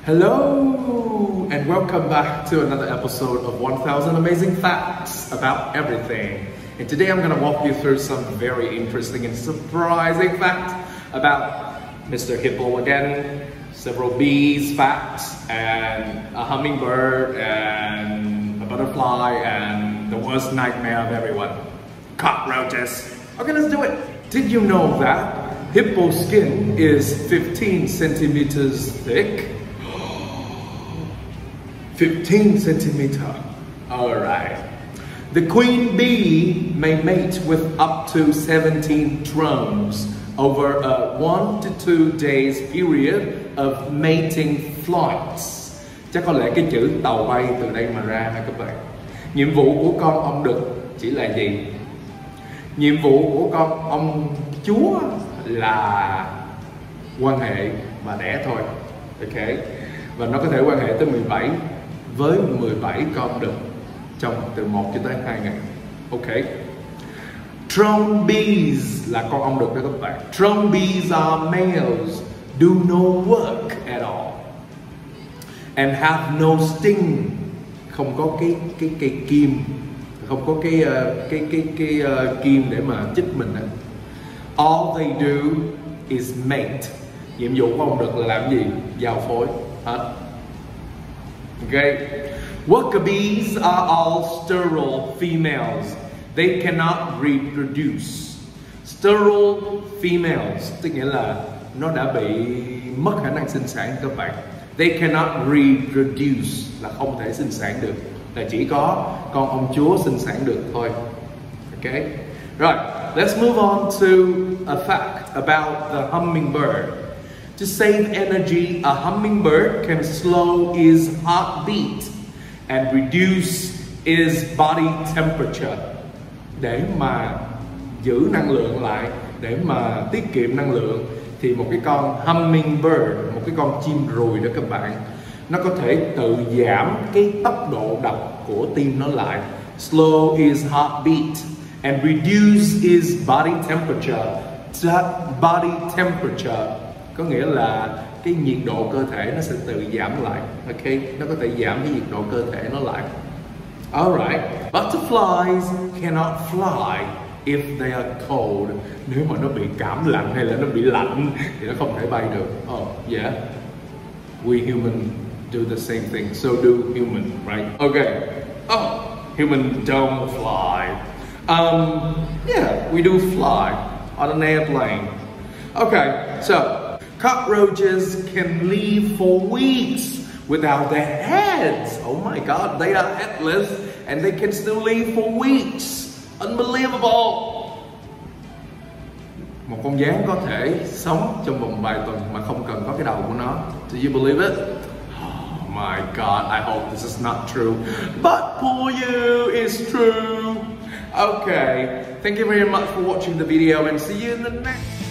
Hello and welcome back to another episode of 1000 Amazing Facts About Everything. And today I'm going to walk you through some very interesting and surprising facts about Mr. Hippo again, several bees facts, and a hummingbird, and a butterfly, and the worst nightmare of everyone, cockroaches. Okay, let's do it. Did you know that hippo skin is 15 centimeters thick? 15 centimeter. Alright. The queen bee may mate with up to 17 drones over a 1 to 2 days period of mating flights. Chắc có lẽ cái chữ tàu bay từ đây mà ra nè các bạn. Nhiệm vụ của con ong đực chỉ là gì? Nhiệm vụ của con ong chúa là quan hệ và đẻ thôi. Ok. Và nó có thể quan hệ tới 17 với 17 con đực trong từ 1 cho tới 2 ngày. Ok. Drone bees là con ong đực đó các bạn. Drone bees are males, do no work at all, and have no sting. Không có cái kim, không có cái kim để mà chích mình. All they do is mate. Nhiệm vụ của ong đực là làm gì? Giao phối hết. Okay. Worker bees are all sterile females. They cannot reproduce. Sterile females tức nghĩa là nó đã bị mất khả năng sinh sản các bạn. They cannot reproduce là không thể sinh sản được, là chỉ có con ong chúa sinh sản được thôi. Okay. Right, let's move on to a fact about the hummingbird. To save energy, a hummingbird can slow its heartbeat and reduce its body temperature. Để mà giữ năng lượng lại, để mà tiết kiệm năng lượng, thì một cái con hummingbird, một cái con chim ruồi đó các bạn, nó có thể tự giảm cái tốc độ đập của tim nó lại. Slow its heartbeat and reduce its body temperature. That body temperature có nghĩa là cái nhiệt độ cơ thể nó sẽ tự giảm lại. Ok, nó có thể giảm cái nhiệt độ cơ thể nó lại. Alright, butterflies cannot fly if they are cold. Nếu mà nó bị cảm lạnh hay là nó bị lạnh thì nó không thể bay được. Oh yeah, we human do the same thing. So do human, right? Okay. Oh, human don't fly. Yeah, we do fly on an airplane. Okay, so cockroaches can live for weeks without their heads. Oh my God, they are headless and they can still live for weeks. Unbelievable. Một con gián có thể sống trong vòng vài tuần mà không cần có cái đầu của nó. Do you believe it? Oh my God, I hope this is not true. But for you, it's true. Okay, thank you very much for watching the video and see you in the next